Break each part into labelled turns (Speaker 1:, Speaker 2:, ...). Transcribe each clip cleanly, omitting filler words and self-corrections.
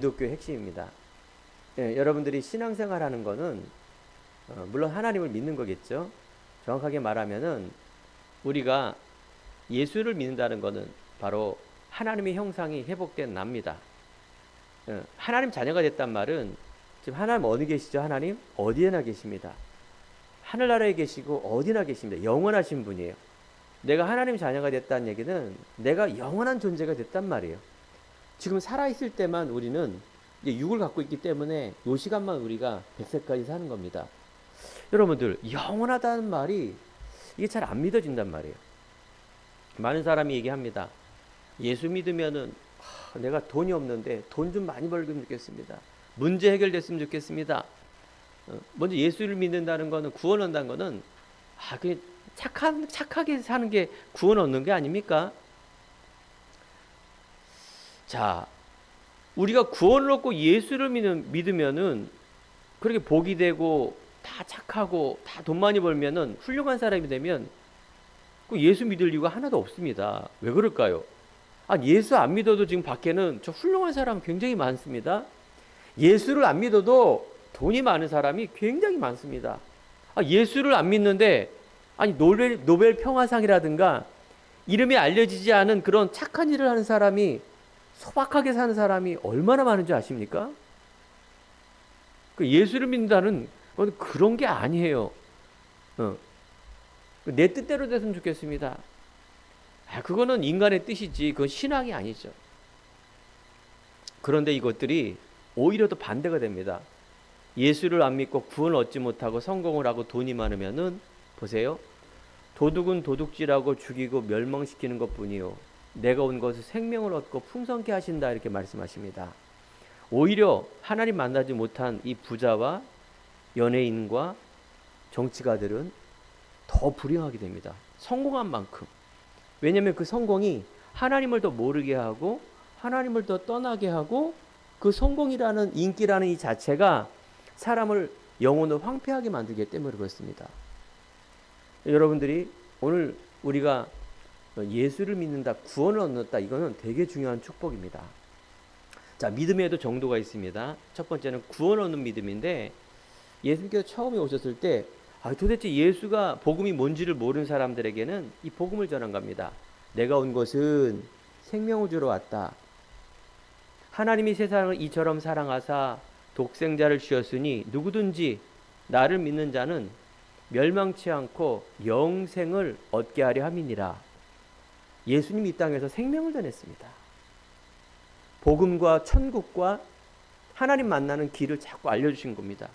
Speaker 1: 기독교의 핵심입니다. 여러분들이 신앙생활하는 거는 물론 하나님을 믿는 거겠죠. 정확하게 말하면은 우리가 예수를 믿는다는 거는 바로 하나님의 형상이 회복된 납니다. 하나님 자녀가 됐단 말은 지금 하나님 어디 계시죠? 하나님 어디에나 계십니다. 하늘나라에 계시고 어디나 계십니다. 영원하신 분이에요. 내가 하나님 자녀가 됐다는 얘기는 내가 영원한 존재가 됐단 말이에요. 지금 살아있을 때만 우리는 이제 육을 갖고 있기 때문에 이 시간만 우리가 100세까지 사는 겁니다. 여러분들 영원하다는 말이 이게 잘 안 믿어진단 말이에요. 많은 사람이 얘기합니다. 예수 믿으면은 내가 돈이 없는데 돈 좀 많이 벌면 좋겠습니다. 문제 해결됐으면 좋겠습니다. 먼저 예수를 믿는다는 거는 구원 얻는다는 거는 그게 착하게 사는 게 구원 얻는 게 아닙니까? 자, 우리가 구원을 얻고 예수를 믿으면은 그렇게 복이 되고 다 착하고 다 돈 많이 벌면은 훌륭한 사람이 되면 그 예수 믿을 이유가 하나도 없습니다. 왜 그럴까요? 예수 안 믿어도 지금 밖에는 저 훌륭한 사람 굉장히 많습니다. 예수를 안 믿어도 돈이 많은 사람이 굉장히 많습니다. 예수를 안 믿는데 노벨 평화상이라든가 이름이 알려지지 않은 그런 착한 일을 하는 사람이 소박하게 사는 사람이 얼마나 많은지 아십니까? 예수를 믿는다는 건 그런 게 아니에요. 내 뜻대로 됐으면 좋겠습니다. 그거는 인간의 뜻이지 그건 신앙이 아니죠. 그런데 이것들이 오히려 더 반대가 됩니다. 예수를 안 믿고 구원을 얻지 못하고 성공을 하고 돈이 많으면은 보세요. 도둑은 도둑질하고 죽이고 멸망시키는 것뿐이요 내가 온 것은 생명을 얻고 풍성케 하신다 이렇게 말씀하십니다. 오히려 하나님 만나지 못한 이 부자와 연예인과 정치가들은 더 불행하게 됩니다. 성공한 만큼. 왜냐하면 그 성공이 하나님을 더 모르게 하고 하나님을 더 떠나게 하고 그 성공이라는 인기라는 이 자체가 사람을 영혼을 황폐하게 만들기 때문에 그렇습니다. 여러분들이 오늘 우리가 예수를 믿는다, 구원을 얻는다, 이거는 되게 중요한 축복입니다. 자, 믿음에도 정도가 있습니다. 첫 번째는 구원 얻는 믿음인데 예수님께서 처음에 오셨을 때 도대체 예수가 복음이 뭔지를 모르는 사람들에게는 이 복음을 전한 겁니다. 내가 온 것은 생명을 주러 왔다. 하나님이 세상을 이처럼 사랑하사 독생자를 주셨으니 누구든지 나를 믿는 자는 멸망치 않고 영생을 얻게 하려 함이니라. 예수님이 이 땅에서 생명을 전했습니다. 복음과 천국과 하나님 만나는 길을 자꾸 알려주신 겁니다.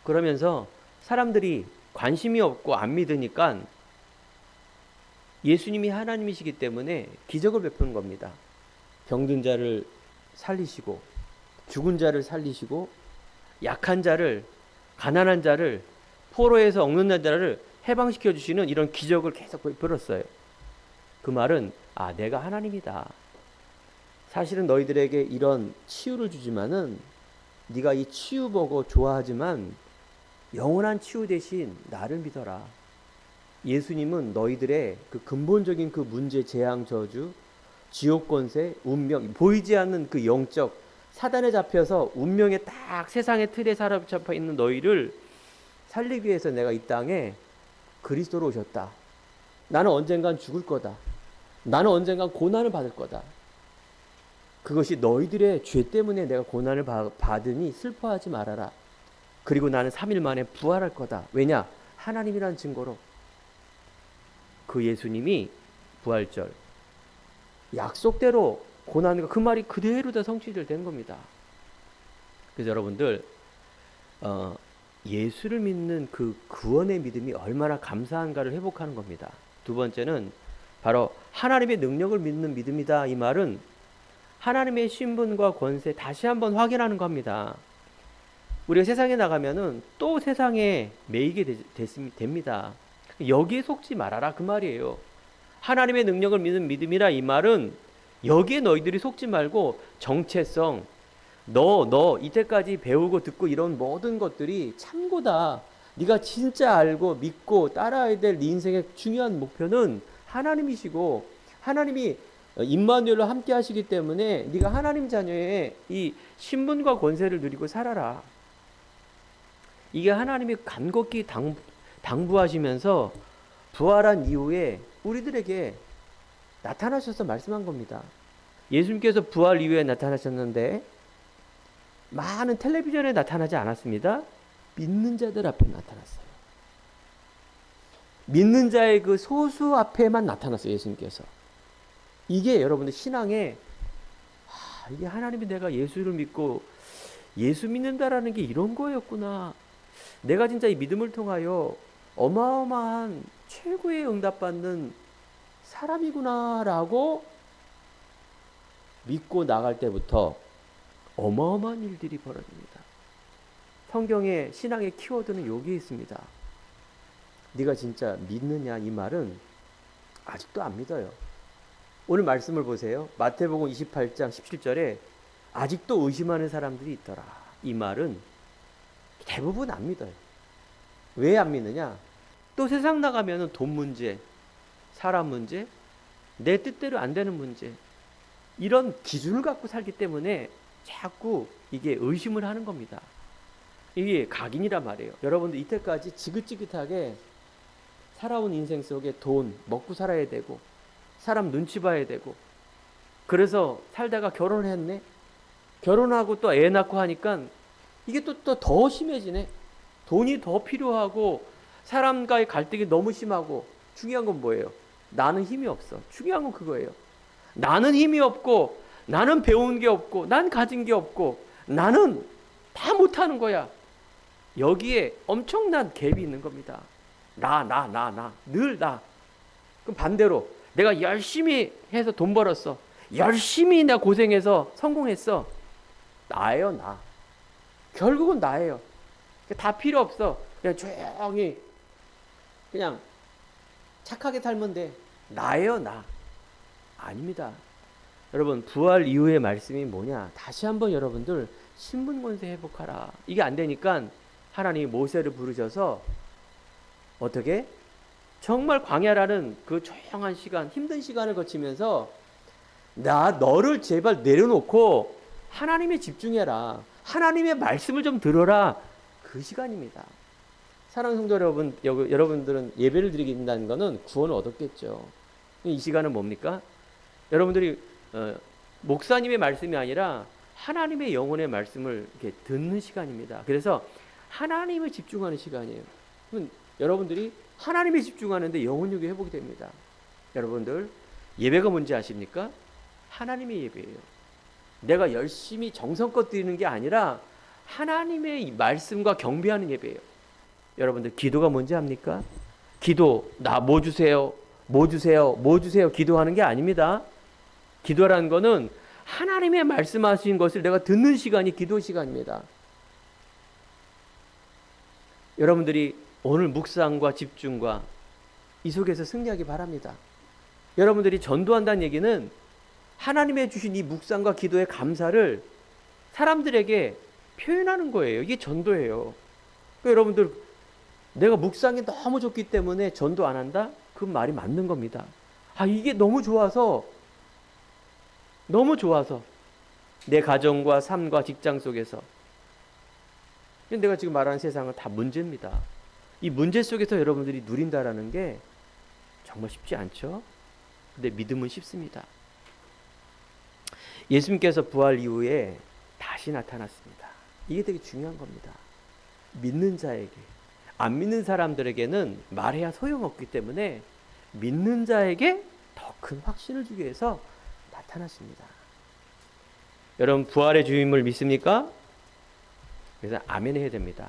Speaker 1: 그러면서 사람들이 관심이 없고 안 믿으니까 예수님이 하나님이시기 때문에 기적을 베푸는 겁니다. 병든 자를 살리시고 죽은 자를 살리시고 약한 자를 가난한 자를 포로에서 억눌린 자를 해방시켜 주시는 이런 기적을 계속 베풀었어요. 그 말은 내가 하나님이다. 사실은 너희들에게 이런 치유를 주지만은 네가 이 치유 보고 좋아하지만 영원한 치유 대신 나를 믿어라. 예수님은 너희들의 그 근본적인 그 문제, 재앙, 저주, 지옥 권세, 운명, 보이지 않는 그 영적 사단에 잡혀서 운명에 딱 세상의 틀에 사로잡혀 있는 너희를 살리기 위해서 내가 이 땅에 그리스도로 오셨다. 나는 언젠간 죽을 거다. 나는 언젠간 고난을 받을 거다. 그것이 너희들의 죄 때문에 내가 고난을 받으니 슬퍼하지 말아라. 그리고 나는 3일 만에 부활할 거다. 왜냐? 하나님이란 증거로. 그 예수님이 부활절 약속대로 고난과 그 말이 그대로 다 성취될 겁니다. 그래서 여러분들 예수를 믿는 그 구원의 믿음이 얼마나 감사한가를 회복하는 겁니다. 두 번째는 바로 하나님의 능력을 믿는 믿음이다. 이 말은 하나님의 신분과 권세 다시 한번 확인하는 겁니다. 우리가 세상에 나가면은 또 세상에 매이게 됩니다. 여기에 속지 말아라 그 말이에요. 하나님의 능력을 믿는 믿음이라 이 말은 여기에 너희들이 속지 말고 정체성, 너 이때까지 배우고 듣고 이런 모든 것들이 참고다. 네가 진짜 알고 믿고 따라야 될 네 인생의 중요한 목표는 하나님이시고 하나님이 임마누엘로 함께 하시기 때문에 네가 하나님 자녀의 이 신분과 권세를 누리고 살아라. 이게 하나님이 간곡히 당부하시면서 부활한 이후에 우리들에게 나타나셔서 말씀한 겁니다. 예수님께서 부활 이후에 나타나셨는데 많은 텔레비전에 나타나지 않았습니다. 믿는 자들 앞에 나타났어요. 믿는 자의 그 소수 앞에만 나타났어요. 예수님께서. 이게 여러분들 신앙의 이게 하나님이 내가 예수를 믿고 예수 믿는다라는 게 이런 거였구나. 내가 진짜 이 믿음을 통하여 어마어마한 최고의 응답받는 사람이구나라고 믿고 나갈 때부터 어마어마한 일들이 벌어집니다. 성경의 신앙의 키워드는 여기에 있습니다. 네가 진짜 믿느냐 이 말은 아직도 안 믿어요. 오늘 말씀을 보세요. 마태복음 28장 17절에 아직도 의심하는 사람들이 있더라. 이 말은 대부분 안 믿어요. 왜 안 믿느냐? 또 세상 나가면 돈 문제, 사람 문제, 내 뜻대로 안 되는 문제, 이런 기준을 갖고 살기 때문에 자꾸 이게 의심을 하는 겁니다. 이게 각인이란 말이에요. 여러분들 이때까지 지긋지긋하게 살아온 인생 속에 돈, 먹고 살아야 되고 사람 눈치 봐야 되고 그래서 살다가 결혼을 했네. 결혼하고 또 애 낳고 하니까 이게 또 더 심해지네. 돈이 더 필요하고 사람과의 갈등이 너무 심하고 중요한 건 뭐예요? 나는 힘이 없어. 중요한 건 그거예요. 나는 힘이 없고 나는 배운 게 없고 난 가진 게 없고 나는 다 못하는 거야. 여기에 엄청난 갭이 있는 겁니다. 늘 나. 그럼 반대로 내가 열심히 해서 돈 벌었어. 열심히 나 고생해서 성공했어. 나예요, 나. 결국은 나예요. 다 필요 없어. 그냥 조용히 그냥 착하게 살면 돼. 나예요, 나. 아닙니다. 여러분, 부활 이후의 말씀이 뭐냐? 다시 한번 여러분들 신분권세 회복하라. 이게 안 되니까 하나님이 모세를 부르셔서 어떻게? 정말 광야라는 그 조용한 시간, 힘든 시간을 거치면서 너를 제발 내려놓고 하나님에 집중해라. 하나님의 말씀을 좀 들어라. 그 시간입니다. 사랑하는 성도 여러분, 여러분들은 예배를 드리게 된다는 것은 구원을 얻었겠죠. 이 시간은 뭡니까? 여러분들이 목사님의 말씀이 아니라 하나님의 영혼의 말씀을 이렇게 듣는 시간입니다. 그래서 하나님을 집중하는 시간이에요. 여러분들이 하나님에 집중하는데 영혼력이 회복이 됩니다. 여러분들 예배가 뭔지 아십니까? 하나님의 예배예요. 내가 열심히 정성껏 드리는 게 아니라 하나님의 말씀과 경배하는 예배예요. 여러분들 기도가 뭔지 압니까? 기도 나 뭐 주세요, 뭐 주세요, 뭐 주세요 기도하는 게 아닙니다. 기도라는 거는 하나님의 말씀하신 것을 내가 듣는 시간이 기도 시간입니다. 여러분들이 오늘 묵상과 집중과 이 속에서 승리하기 바랍니다. 여러분들이 전도한다는 얘기는 하나님의 주신 이 묵상과 기도의 감사를 사람들에게 표현하는 거예요. 이게 전도예요. 그러니까 여러분들 내가 묵상이 너무 좋기 때문에 전도 안 한다? 그 말이 맞는 겁니다. 이게 너무 좋아서 내 가정과 삶과 직장 속에서 내가 지금 말하는 세상은 다 문제입니다. 이 문제 속에서 여러분들이 누린다라는 게 정말 쉽지 않죠? 근데 믿음은 쉽습니다. 예수님께서 부활 이후에 다시 나타났습니다. 이게 되게 중요한 겁니다. 믿는 자에게, 안 믿는 사람들에게는 말해야 소용없기 때문에 믿는 자에게 더 큰 확신을 주기 위해서 나타났습니다. 여러분 부활의 주님을 믿습니까? 그래서 아멘 해야 됩니다.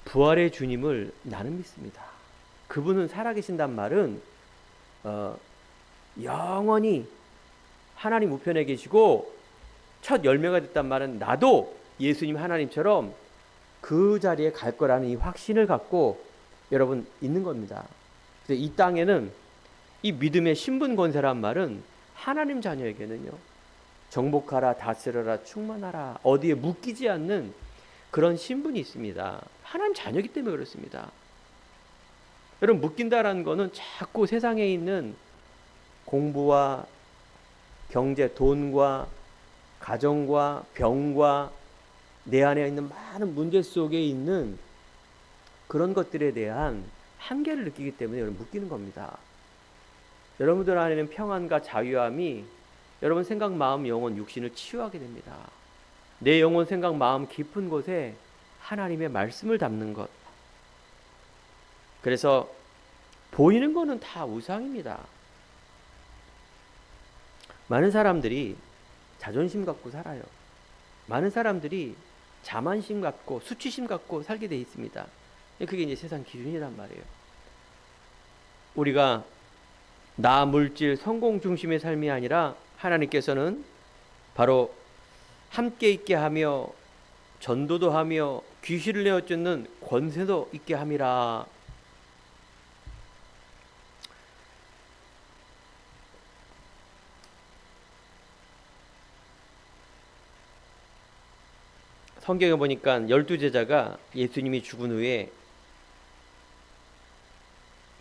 Speaker 1: 부활의 주님을 나는 믿습니다. 그분은 살아계신단 말은 영원히 하나님 우편에 계시고 첫 열매가 됐단 말은 나도 예수님 하나님처럼 그 자리에 갈 거라는 이 확신을 갖고 여러분 있는 겁니다. 그래서 이 땅에는 이 믿음의 신분 권세란 말은 하나님 자녀에게는요, 정복하라, 다스려라, 충만하라, 어디에 묶이지 않는 그런 신분이 있습니다. 하나님 자녀이기 때문에 그렇습니다. 여러분 묶인다라는 거는 자꾸 세상에 있는 공부와 경제, 돈과 가정과 병과 내 안에 있는 많은 문제 속에 있는 그런 것들에 대한 한계를 느끼기 때문에 여러분 묶이는 겁니다. 여러분들 안에는 평안과 자유함이 여러분 생각, 마음, 영혼, 육신을 치유하게 됩니다. 내 영혼, 생각, 마음 깊은 곳에 하나님의 말씀을 담는 것. 그래서 보이는 거는 다 우상입니다. 많은 사람들이 자존심 갖고 살아요. 많은 사람들이 자만심 갖고 수치심 갖고 살게 돼 있습니다. 그게 이제 세상 기준이란 말이에요. 우리가 나, 물질, 성공 중심의 삶이 아니라 하나님께서는 바로 함께 있게 하며 전도도 하며 귀신을 내어 쫓는 권세도 있게 함이라. 성경에 보니까 12제자가 예수님이 죽은 후에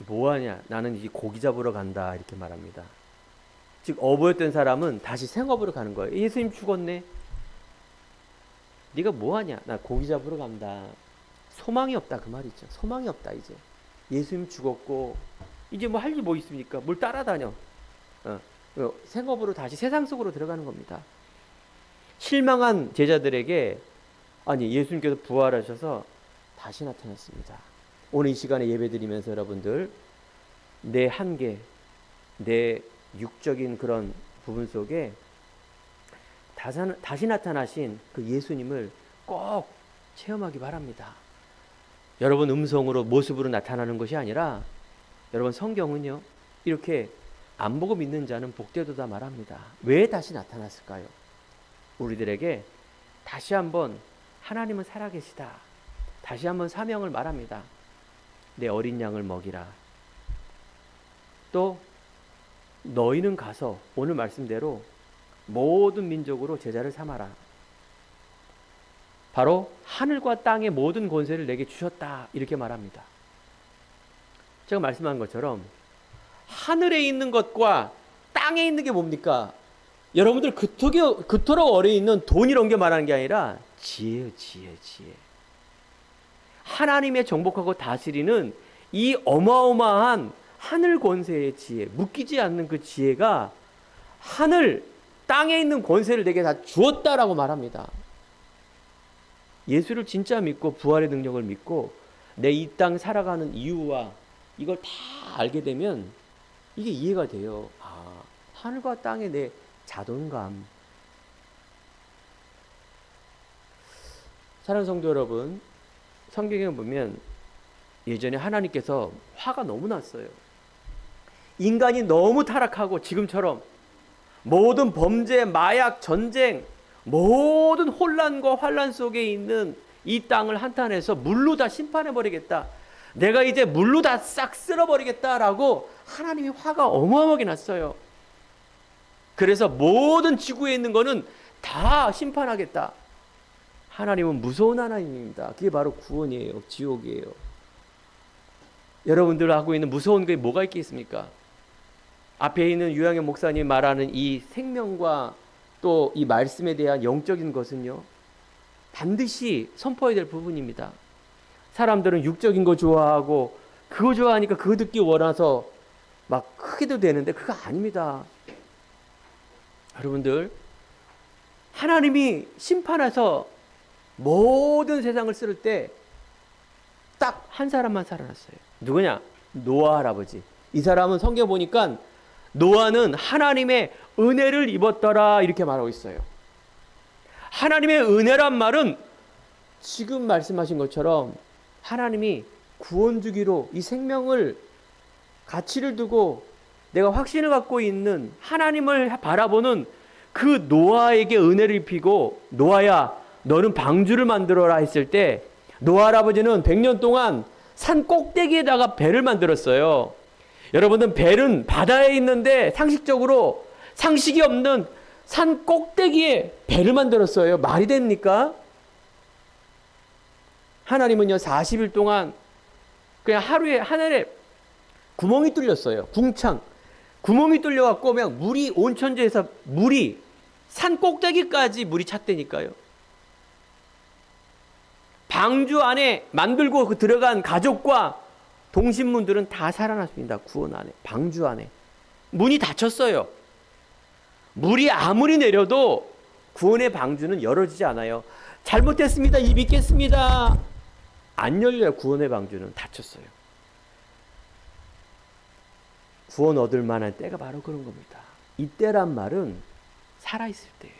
Speaker 1: 뭐하냐, 나는 이제 고기 잡으러 간다 이렇게 말합니다. 즉 어부였던 사람은 다시 생업으로 가는 거예요. 예수님 죽었네, 네가 뭐하냐, 나 고기 잡으러 간다. 소망이 없다 그 말이죠. 소망이 없다. 이제 예수님 죽었고 이제 뭐 할 일 뭐 있습니까? 뭘 따라다녀. 생업으로 다시 세상 속으로 들어가는 겁니다. 실망한 제자들에게 아니 예수님께서 부활하셔서 다시 나타났습니다. 오늘 이 시간에 예배드리면서 여러분들 내 한계, 내 육적인 그런 부분 속에 다시 나타나신 그 예수님을 꼭 체험하기 바랍니다. 여러분 음성으로 모습으로 나타나는 것이 아니라 여러분 성경은요 이렇게 안 보고 믿는 자는 복되도다 말합니다. 왜 다시 나타났을까요? 우리들에게 다시 한번 하나님은 살아계시다, 다시 한번 사명을 말합니다. 내 어린 양을 먹이라. 또 너희는 가서 오늘 말씀대로 모든 민족으로 제자를 삼아라. 바로 하늘과 땅의 모든 권세를 내게 주셨다 이렇게 말합니다. 제가 말씀한 것처럼 하늘에 있는 것과 땅에 있는 게 뭡니까? 여러분들 그토록 어려 있는 돈 이런 게 말하는 게 아니라 지혜예요. 지혜. 하나님의 정복하고 다스리는 이 어마어마한 하늘 권세의 지혜, 묶이지 않는 그 지혜가 하늘 땅에 있는 권세를 내게 다 주었다라고 말합니다. 예수를 진짜 믿고 부활의 능력을 믿고 내 이 땅 살아가는 이유와 이걸 다 알게 되면 이게 이해가 돼요. 아, 하늘과 땅의 내 자존감. 사랑하는 성도 여러분, 성경에 보면 예전에 하나님께서 화가 너무 났어요. 인간이 너무 타락하고 지금처럼 모든 범죄, 마약, 전쟁, 모든 혼란과 환란 속에 있는 이 땅을 한탄해서 물로 다 심판해버리겠다. 내가 이제 물로 다 싹 쓸어버리겠다라고 하나님이 화가 어마어마하게 났어요. 그래서 모든 지구에 있는 거는 다 심판하겠다. 하나님은 무서운 하나님입니다. 그게 바로 구원이에요. 지옥이에요. 여러분들 하고 있는 무서운 게 뭐가 있겠습니까? 앞에 있는 유양현 목사님 말하는 이 생명과 또 이 말씀에 대한 영적인 것은요, 반드시 선포해야 될 부분입니다. 사람들은 육적인 거 좋아하고 그거 좋아하니까 그거 듣기 원해서 막 크게도 되는데 그거 아닙니다. 여러분들, 하나님이 심판해서 모든 세상을 쓸 때 딱 한 사람만 살아났어요. 누구냐? 노아 할아버지. 이 사람은 성경 보니까 노아는 하나님의 은혜를 입었더라 이렇게 말하고 있어요. 하나님의 은혜란 말은 지금 말씀하신 것처럼 하나님이 구원 주기로 이 생명을 가치를 두고 내가 확신을 갖고 있는 하나님을 바라보는 그 노아에게 은혜를 입히고, 노아야 너는 방주를 만들어라 했을 때 노아 할아버지는 100년 동안 산 꼭대기에다가 배를 만들었어요. 여러분은 배는 바다에 있는데 상식적으로 상식이 없는 산 꼭대기에 배를 만들었어요. 말이 됩니까? 하나님은요 40일 동안 그냥 하루에 하늘에 구멍이 뚫렸어요. 궁창. 구멍이 뚫려갖고 그냥 물이 온천지에서 물이 산 꼭대기까지 물이 찼다니까요. 방주 안에 만들고 그 들어간 가족과 동신문들은 다 살아났습니다. 구원 안에, 방주 안에. 문이 닫혔어요. 물이 아무리 내려도 구원의 방주는 열어지지 않아요. 잘못했습니다. 이 믿겠습니다. 안 열려요. 구원의 방주는 닫혔어요. 구원 얻을 만한 때가 바로 그런 겁니다. 이때란 말은 살아있을 때예요.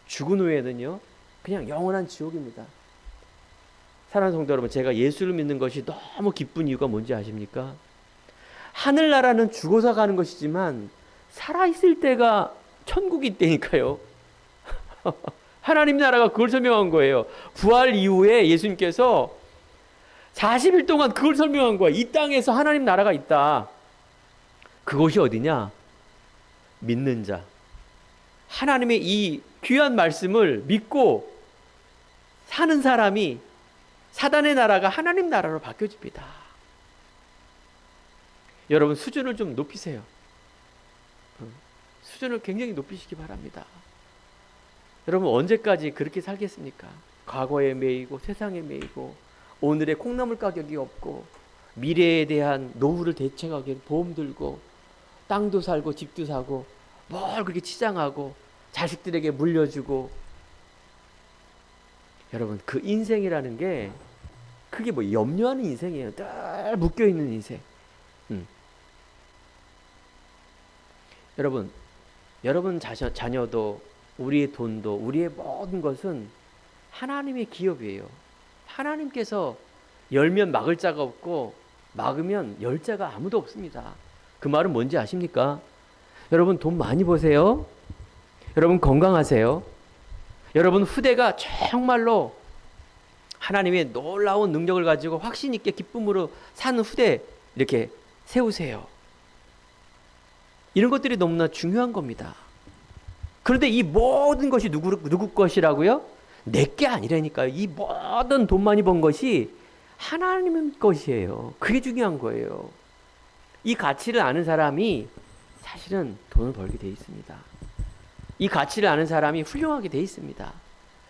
Speaker 1: 죽은 후에는요, 그냥 영원한 지옥입니다. 사랑하는 성도 여러분, 제가 예수를 믿는 것이 너무 기쁜 이유가 뭔지 아십니까? 하늘나라는 죽어서 가는 것이지만 살아있을 때가 천국이 있다니까요. 하나님 나라가 그걸 설명한 거예요. 부활 이후에 예수님께서 40일 동안 그걸 설명한 거예요. 이 땅에서 하나님 나라가 있다. 그곳이 어디냐? 믿는 자. 하나님의 이 귀한 말씀을 믿고 사는 사람이 사단의 나라가 하나님 나라로 바뀌어집니다. 여러분 수준을 좀 높이세요. 수준을 굉장히 높이시기 바랍니다. 여러분 언제까지 그렇게 살겠습니까? 과거에 매이고 세상에 매이고 오늘의 콩나물 가격이 없고 미래에 대한 노후를 대책하기 보험 들고 땅도 살고 집도 사고 뭘 그렇게 치장하고 자식들에게 물려주고. 여러분 그 인생이라는 게 그게 뭐 염려하는 인생이에요. 늘 묶여있는 인생. 여러분 자녀도 우리의 돈도 우리의 모든 것은 하나님의 기업이에요. 하나님께서 열면 막을 자가 없고 막으면 열 자가 아무도 없습니다. 그 말은 뭔지 아십니까? 여러분 돈 많이 버세요. 여러분 건강하세요. 여러분 후대가 정말로 하나님의 놀라운 능력을 가지고 확신 있게 기쁨으로 사는 후대 이렇게 세우세요. 이런 것들이 너무나 중요한 겁니다. 그런데 이 모든 것이 누구 것이라고요? 내게 아니라니까요. 이 모든 돈 많이 번 것이 하나님 것이에요. 그게 중요한 거예요. 이 가치를 아는 사람이 사실은 돈을 벌게 돼 있습니다. 이 가치를 아는 사람이 훌륭하게 돼 있습니다.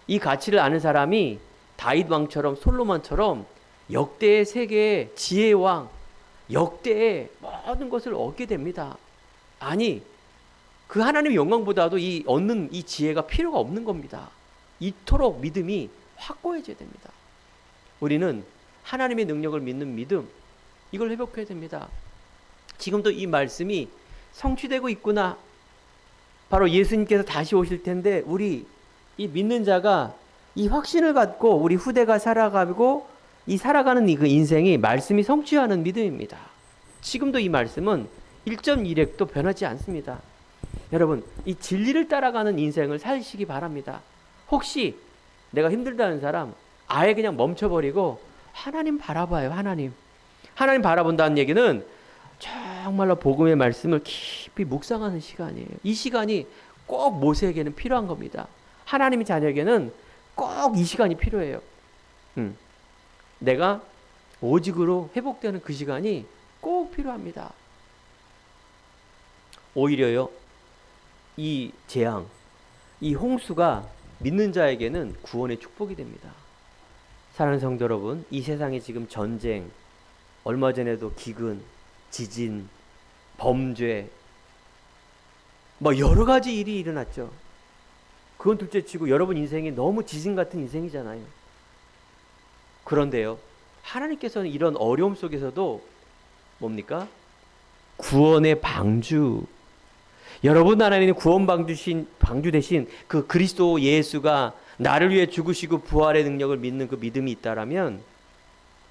Speaker 1: 이 가치를 아는 사람이 다윗 왕처럼 솔로몬처럼 역대의 세계의 지혜의 왕, 역대의 모든 것을 얻게 됩니다. 아니, 그 하나님의 영광보다도 얻는 이 지혜가 필요가 없는 겁니다. 이토록 믿음이 확고해져야 됩니다. 우리는 하나님의 능력을 믿는 믿음, 이걸 회복해야 됩니다. 지금도 이 말씀이 성취되고 있구나. 바로 예수님께서 다시 오실 텐데 우리 이 믿는 자가 이 확신을 갖고 우리 후대가 살아가고 이 살아가는 그 인생이 말씀이 성취하는 믿음입니다. 지금도 이 말씀은 1.1획도 변하지 않습니다. 여러분 이 진리를 따라가는 인생을 사시기 바랍니다. 혹시 내가 힘들다는 사람 아예 그냥 멈춰버리고 하나님 바라봐요. 하나님 바라본다는 얘기는 정말로 복음의 말씀을 깊이 묵상하는 시간이에요. 이 시간이 꼭 모세에게는 필요한 겁니다. 하나님의 자녀에게는 꼭 이 시간이 필요해요. 내가 오직으로 회복되는 그 시간이 꼭 필요합니다. 오히려요, 이 재앙, 이 홍수가 믿는 자에게는 구원의 축복이 됩니다. 사랑하는 성도 여러분, 이 세상에 지금 전쟁, 얼마 전에도 기근, 지진, 범죄, 뭐 여러 가지 일이 일어났죠. 그건 둘째치고 여러분 인생이 너무 지진 같은 인생이잖아요. 그런데요, 하나님께서는 이런 어려움 속에서도 뭡니까? 구원의 방주. 여러분 하나님은 구원 방주 대신 그 그리스도 예수가 나를 위해 죽으시고 부활의 능력을 믿는 그 믿음이 있다라면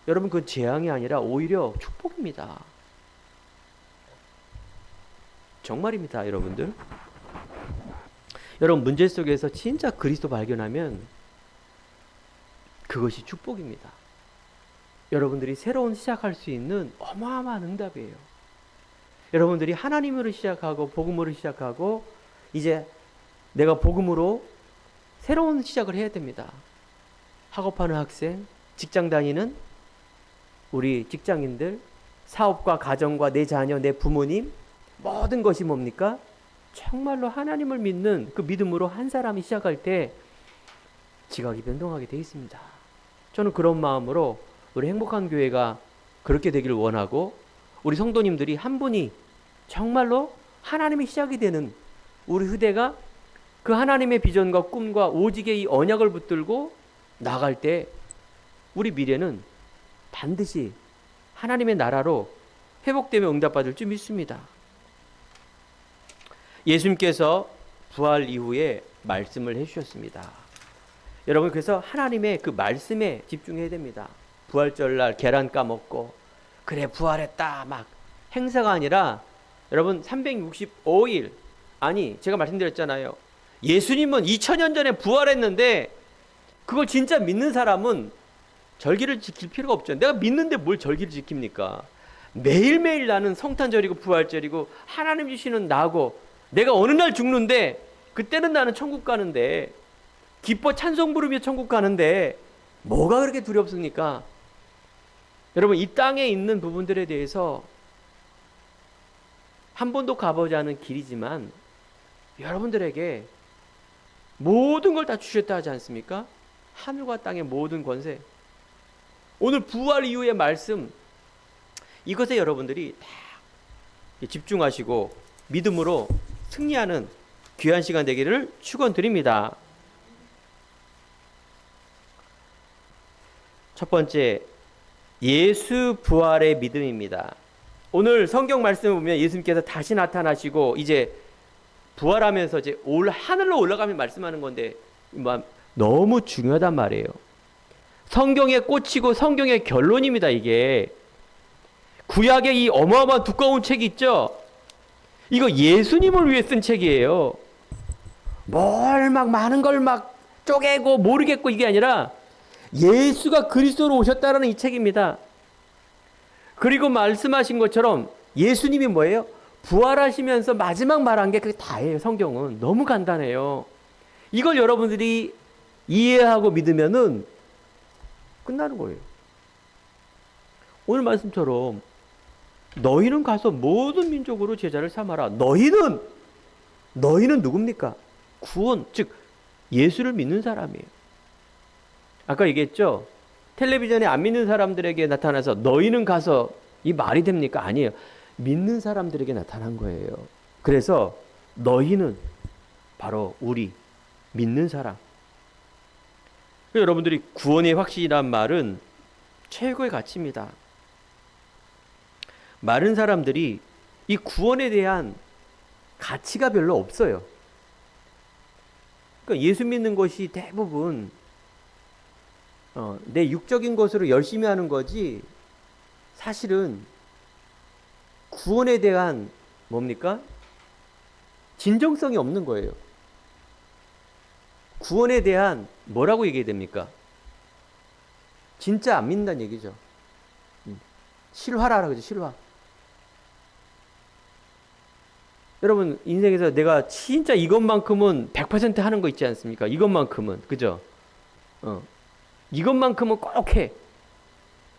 Speaker 1: 여러분 그건 재앙이 아니라 오히려 축복입니다. 정말입니다, 여러분들. 여러분 문제 속에서 진짜 그리스도 발견하면 그것이 축복입니다. 여러분들이 새로운 시작할 수 있는 어마어마한 응답이에요. 여러분들이 하나님으로 시작하고 복음으로 시작하고 이제 내가 복음으로 새로운 시작을 해야 됩니다. 학업하는 학생, 직장 다니는 우리 직장인들, 사업과 가정과 내 자녀, 내 부모님, 모든 것이 뭡니까? 정말로 하나님을 믿는 그 믿음으로 한 사람이 시작할 때 지각이 변동하게 되어 있습니다. 저는 그런 마음으로 우리 행복한 교회가 그렇게 되기를 원하고, 우리 성도님들이 한 분이 정말로 하나님의 시작이 되는 우리 후대가 그 하나님의 비전과 꿈과 오직의 이 언약을 붙들고 나갈 때 우리 미래는 반드시 하나님의 나라로 회복되며 응답받을 줄 믿습니다. 예수님께서 부활 이후에 말씀을 해주셨습니다. 여러분, 그래서 하나님의 그 말씀에 집중해야 됩니다. 부활절날 계란 까먹고 그래 부활했다 막 행사가 아니라, 여러분 365일, 아니 제가 말씀드렸잖아요. 예수님은 2000년 전에 부활했는데 그걸 진짜 믿는 사람은 절기를 지킬 필요가 없죠. 내가 믿는데 뭘 절기를 지킵니까? 매일매일 나는 성탄절이고 부활절이고 하나님 주시는 나고, 내가 어느 날 죽는데 그때는 나는 천국 가는데, 기뻐 찬송 부르며 천국 가는데 뭐가 그렇게 두렵습니까? 여러분, 이 땅에 있는 부분들에 대해서 한 번도 가보지 않은 길이지만 여러분들에게 모든 걸 다 주셨다 하지 않습니까? 하늘과 땅의 모든 권세. 오늘 부활 이후의 말씀, 이것에 여러분들이 다 집중하시고 믿음으로 승리하는 귀한 시간 되기를 축원드립니다. 첫 번째, 예수 부활의 믿음입니다. 오늘 성경 말씀을 보면 예수님께서 다시 나타나시고 이제 부활하면서 이제 하늘로 올라가면 말씀하는 건데 너무 중요하단 말이에요. 성경의 꽃이고 성경의 결론입니다. 이게 구약의 이 어마어마한 두꺼운 책이 있죠. 이거 예수님을 위해 쓴 책이에요. 뭘 막 많은 걸 막 쪼개고 모르겠고 이게 아니라 예수가 그리스도로 오셨다라는 이 책입니다. 그리고 말씀하신 것처럼 예수님이 뭐예요? 부활하시면서 마지막 말한 게 그게 다예요. 성경은 너무 간단해요. 이걸 여러분들이 이해하고 믿으면은 끝나는 거예요. 오늘 말씀처럼 너희는 가서 모든 민족으로 제자를 삼아라. 너희는 누굽니까? 구원, 즉 예수를 믿는 사람이에요. 아까 얘기했죠? 텔레비전에 안 믿는 사람들에게 나타나서 너희는 가서, 이 말이 됩니까? 아니에요. 믿는 사람들에게 나타난 거예요. 그래서 너희는 바로 우리 믿는 사람. 여러분들이 구원의 확신이란 말은 최고의 가치입니다. 많은 사람들이 이 구원에 대한 가치가 별로 없어요. 그러니까 예수 믿는 것이 대부분 내 육적인 것으로 열심히 하는 거지, 사실은 구원에 대한 뭡니까? 진정성이 없는 거예요. 구원에 대한 뭐라고 얘기해야 됩니까? 진짜 안 믿는다는 얘기죠. 실화라 그러죠. 실화. 여러분 인생에서 내가 진짜 이것만큼은 100% 하는 거 있지 않습니까? 이것만큼은, 그죠? 이것만큼은 꼭 해.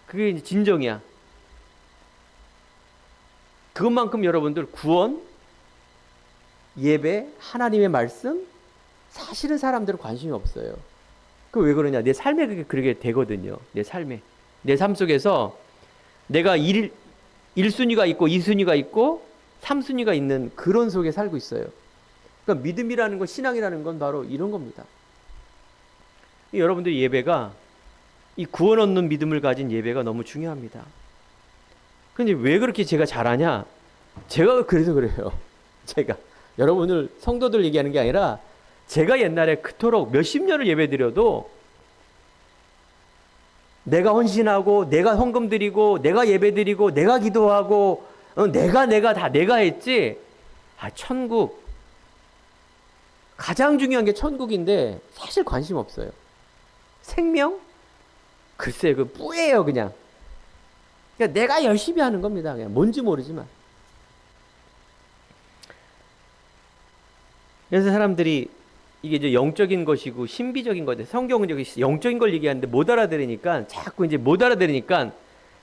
Speaker 1: 그게 이제 진정이야. 그것만큼 여러분들 구원, 예배, 하나님의 말씀, 사실은 사람들은 관심이 없어요. 그 왜 그러냐? 내 삶에 그렇게 되거든요. 내 삶에. 내 삶 속에서 내가 1순위가 있고 2순위가 있고 3순위가 있는 그런 속에 살고 있어요. 그러니까 믿음이라는 것, 신앙이라는 건 바로 이런 겁니다. 여러분들 예배가, 이 구원 얻는 믿음을 가진 예배가 너무 중요합니다. 근데 왜 그렇게 제가 잘하냐? 제가 그래서 그래요. 제가 여러분들 성도들 얘기하는 게 아니라 제가 옛날에 그토록 몇십 년을 예배 드려도 내가 헌신하고 내가 헌금 드리고 내가 예배 드리고 내가 기도하고 내가 다 내가 했지. 천국 가장 중요한 게 천국인데 사실 관심 없어요. 생명? 글쎄 그 뿌예요 그냥. 그러니까 내가 열심히 하는 겁니다. 그냥 뭔지 모르지만. 그래서 사람들이 이게 이제 영적인 것이고 신비적인 건데, 성경은 여기 영적인 걸 얘기하는데 못 알아들으니까, 자꾸 이제 못 알아들으니까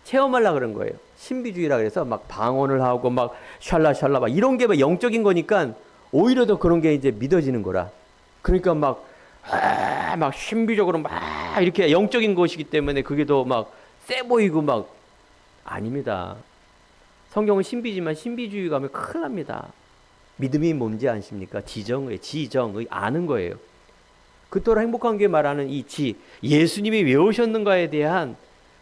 Speaker 1: 체험하려고 그런 거예요. 신비주의라 그래서 막 방언을 하고 막 샬라샬라 막 이런 게 막 영적인 거니까 오히려 더 그런 게 이제 믿어지는 거라. 그러니까 막 신비적으로 막 이렇게 영적인 것이기 때문에 그게 더 막 세 보이고 막 아닙니다. 성경은 신비지만 신비주의 가면 큰일 납니다. 믿음이 뭔지 아십니까? 지정의 아는 거예요. 그토록 행복한 게 말하는 이 예수님이 왜 오셨는가에 대한,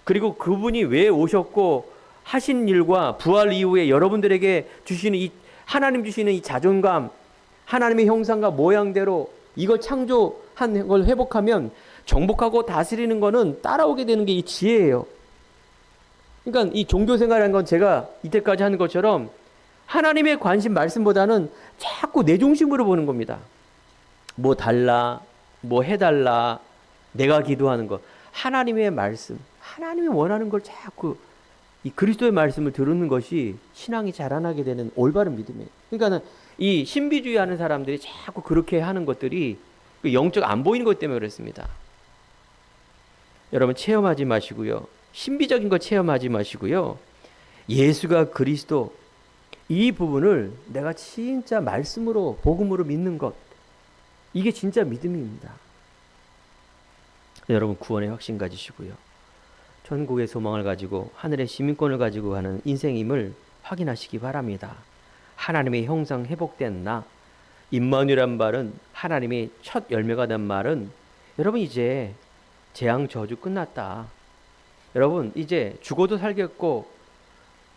Speaker 1: 그리고 그분이 왜 오셨고 하신 일과 부활 이후에 여러분들에게 주시는 하나님 주시는 이 자존감, 하나님의 형상과 모양대로 이걸 창조한 걸 회복하면 정복하고 다스리는 거는 따라오게 되는 게 이 지혜예요. 그러니까 이 종교생활이라는 건 제가 이때까지 하는 것처럼 하나님의 관심 말씀보다는 자꾸 내 중심으로 보는 겁니다. 뭐 달라, 뭐 해달라, 내가 기도하는 거. 하나님의 말씀, 하나님이 원하는 걸 자꾸 이 그리스도의 말씀을 들은 것이 신앙이 자라나게 되는 올바른 믿음이에요. 그러니까 이 신비주의 하는 사람들이 자꾸 그렇게 하는 것들이 영적 안 보이는 것 때문에 그렇습니다. 여러분 체험하지 마시고요. 신비적인 거 체험하지 마시고요. 예수가 그리스도, 이 부분을 내가 진짜 말씀으로 복음으로 믿는 것, 이게 진짜 믿음입니다. 여러분 구원의 확신 가지시고요. 천국의 소망을 가지고 하늘의 시민권을 가지고 가는 인생임을 확인하시기 바랍니다. 하나님의 형상 회복된 나, 임마누엘이란 말은 하나님의 첫 열매가 된 말은 여러분 이제 재앙 저주 끝났다. 여러분 이제 죽어도 살겠고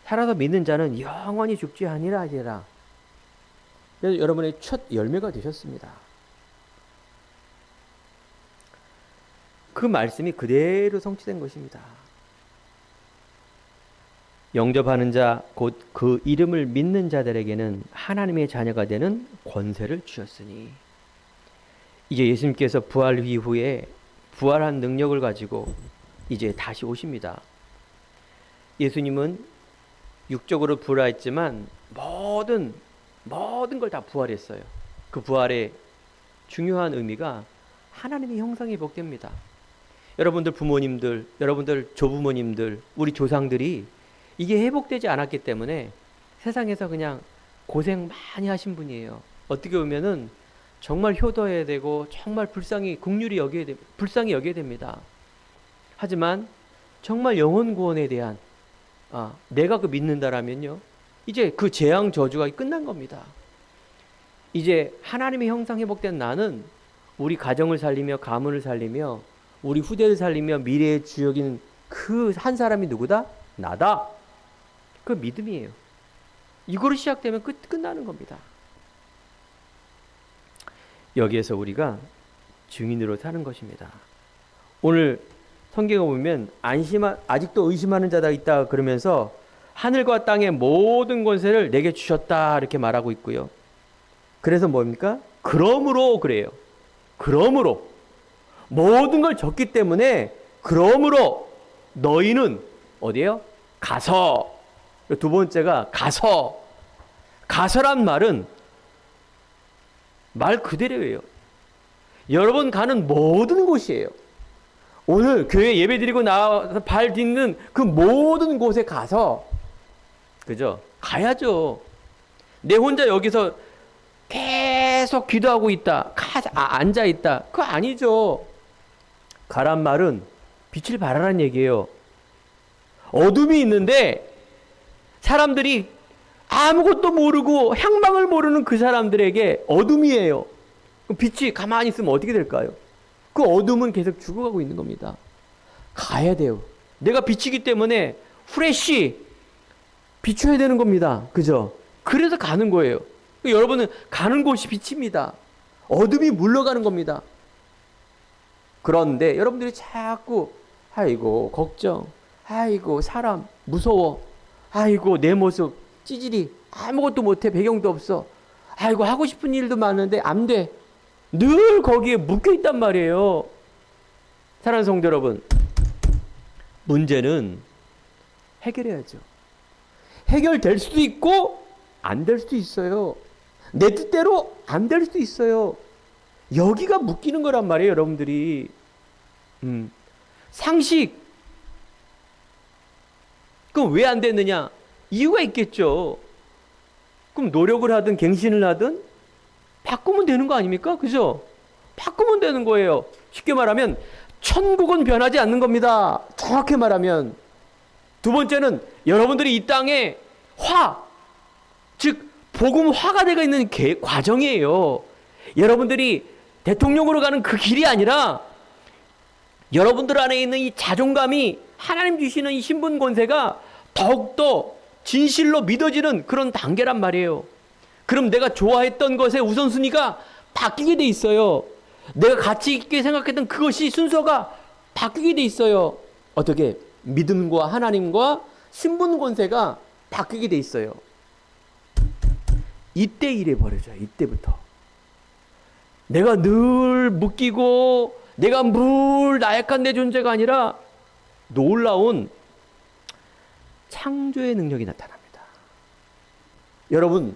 Speaker 1: 살아서 믿는 자는 영원히 죽지 아니하리라. 여러분의 첫 열매가 되셨습니다. 그 말씀이 그대로 성취된 것입니다. 영접하는 자, 곧 그 이름을 믿는 자들에게는 하나님의 자녀가 되는 권세를 주셨으니, 이제 예수님께서 부활 이후에 부활한 능력을 가지고 이제 다시 오십니다. 예수님은 육적으로 부활했지만 모든 걸 다 부활했어요. 그 부활의 중요한 의미가 하나님의 형상이 회복됩니다. 여러분들 부모님들, 여러분들 조부모님들, 우리 조상들이 이게 회복되지 않았기 때문에 세상에서 그냥 고생 많이 하신 분이에요. 어떻게 보면은 정말 효도해야 되고 정말 불쌍히 여겨야 됩니다. 하지만 정말 영혼 구원에 대한 내가 그 믿는다라면요, 이제 그 재앙 저주가 끝난 겁니다. 이제 하나님의 형상 회복된 나는 우리 가정을 살리며 가문을 살리며 우리 후대를 살리며 미래의 주역인 그 한 사람이 누구다? 나다. 그 믿음이에요. 이거로 시작되면 끝나는 겁니다. 여기에서 우리가 증인으로 사는 것입니다. 오늘 성경에 보면 아직도 의심하는 자가 있다 그러면서 하늘과 땅의 모든 권세를 내게 주셨다 이렇게 말하고 있고요. 그래서 뭡니까? 그러므로 그래요. 그러므로 모든 걸 줬기 때문에 그러므로 너희는 어디에요? 가서. 두 번째가 가서란 말은 말 그대로예요. 여러분 가는 모든 곳이에요. 오늘 교회 예배 드리고 나와서 발 딛는 그 모든 곳에 가서, 그죠? 가야죠. 내 혼자 여기서 계속 기도하고 있다, 앉아 있다, 그거 아니죠. 가란 말은 빛을 발하라는 얘기예요. 어둠이 있는데 사람들이 아무것도 모르고 향방을 모르는 그 사람들에게 어둠이에요. 빛이 가만히 있으면 어떻게 될까요? 그 어둠은 계속 죽어가고 있는 겁니다. 가야 돼요. 내가 빛이기 때문에 후레쉬 비춰야 되는 겁니다. 그죠? 그래서 가는 거예요. 여러분은 가는 곳이 빛입니다. 어둠이 물러가는 겁니다. 그런데 여러분들이 자꾸 아이고 걱정, 아이고 사람 무서워, 아이고 내 모습 찌질이 아무것도 못해, 배경도 없어, 아이고 하고 싶은 일도 많은데 안 돼, 늘 거기에 묶여 있단 말이에요. 사랑하는 성도 여러분, 문제는 해결해야죠. 해결될 수도 있고 안 될 수도 있어요. 내 뜻대로 안 될 수도 있어요. 여기가 묶이는 거란 말이에요, 여러분들이. 상식, 그럼 왜 안 됐느냐? 이유가 있겠죠. 그럼 노력을 하든 갱신을 하든 바꾸면 되는 거 아닙니까? 그죠? 바꾸면 되는 거예요. 쉽게 말하면 천국은 변하지 않는 겁니다. 정확히 말하면. 두 번째는 여러분들이 이 땅에 즉 복음화가 되어 있는 과정이에요. 여러분들이 대통령으로 가는 그 길이 아니라 여러분들 안에 있는 이 자존감이 하나님 주시는 이 신분 권세가 더욱더 진실로 믿어지는 그런 단계란 말이에요. 그럼 내가 좋아했던 것의 우선순위가 바뀌게 돼 있어요. 내가 가치 있게 생각했던 그것이 순서가 바뀌게 돼 있어요. 어떻게? 믿음과 하나님과 신분 권세가 바뀌게 돼 있어요. 이때 일이 벌어져요. 이때부터. 내가 늘 묶이고 내가 늘 나약한 내 존재가 아니라 놀라운 창조의 능력이 나타납니다. 여러분,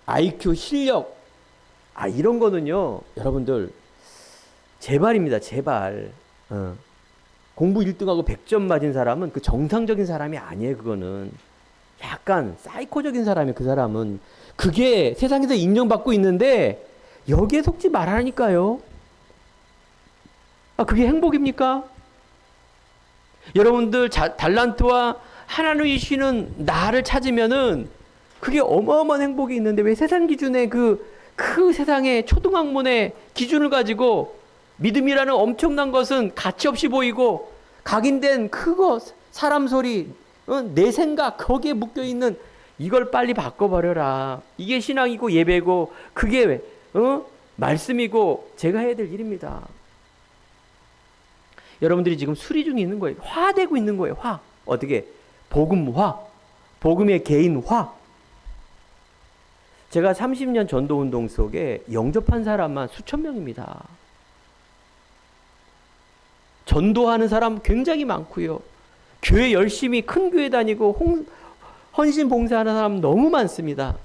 Speaker 1: IQ, 실력, 이런 거는요, 여러분들, 제발입니다, 제발. 공부 1등하고 100점 맞은 사람은 그 정상적인 사람이 아니에요, 그거는. 약간 사이코적인 사람이 그 사람은. 그게 세상에서 인정받고 있는데, 여기에 속지 말라니까요. 그게 행복입니까? 여러분들 달란트와 하나님이 주시는 나를 찾으면은 그게 어마어마한 행복이 있는데 왜 세상 기준의 그 세상의 초등학문의 기준을 가지고 믿음이라는 엄청난 것은 가치 없이 보이고 각인된 그거 사람 소리 내 생각 거기에 묶여 있는 이걸 빨리 바꿔버려라. 이게 신앙이고 예배고 그게 말씀이고 제가 해야 될 일입니다. 여러분들이 지금 수리 중에 있는 거예요. 화되고 있는 거예요. 화. 어떻게? 복음화. 복음의 개인화. 제가 30년 전도운동 속에 영접한 사람만 수천 명입니다. 전도하는 사람 굉장히 많고요. 교회 열심히 큰 교회 다니고 헌신 봉사하는 사람 너무 많습니다.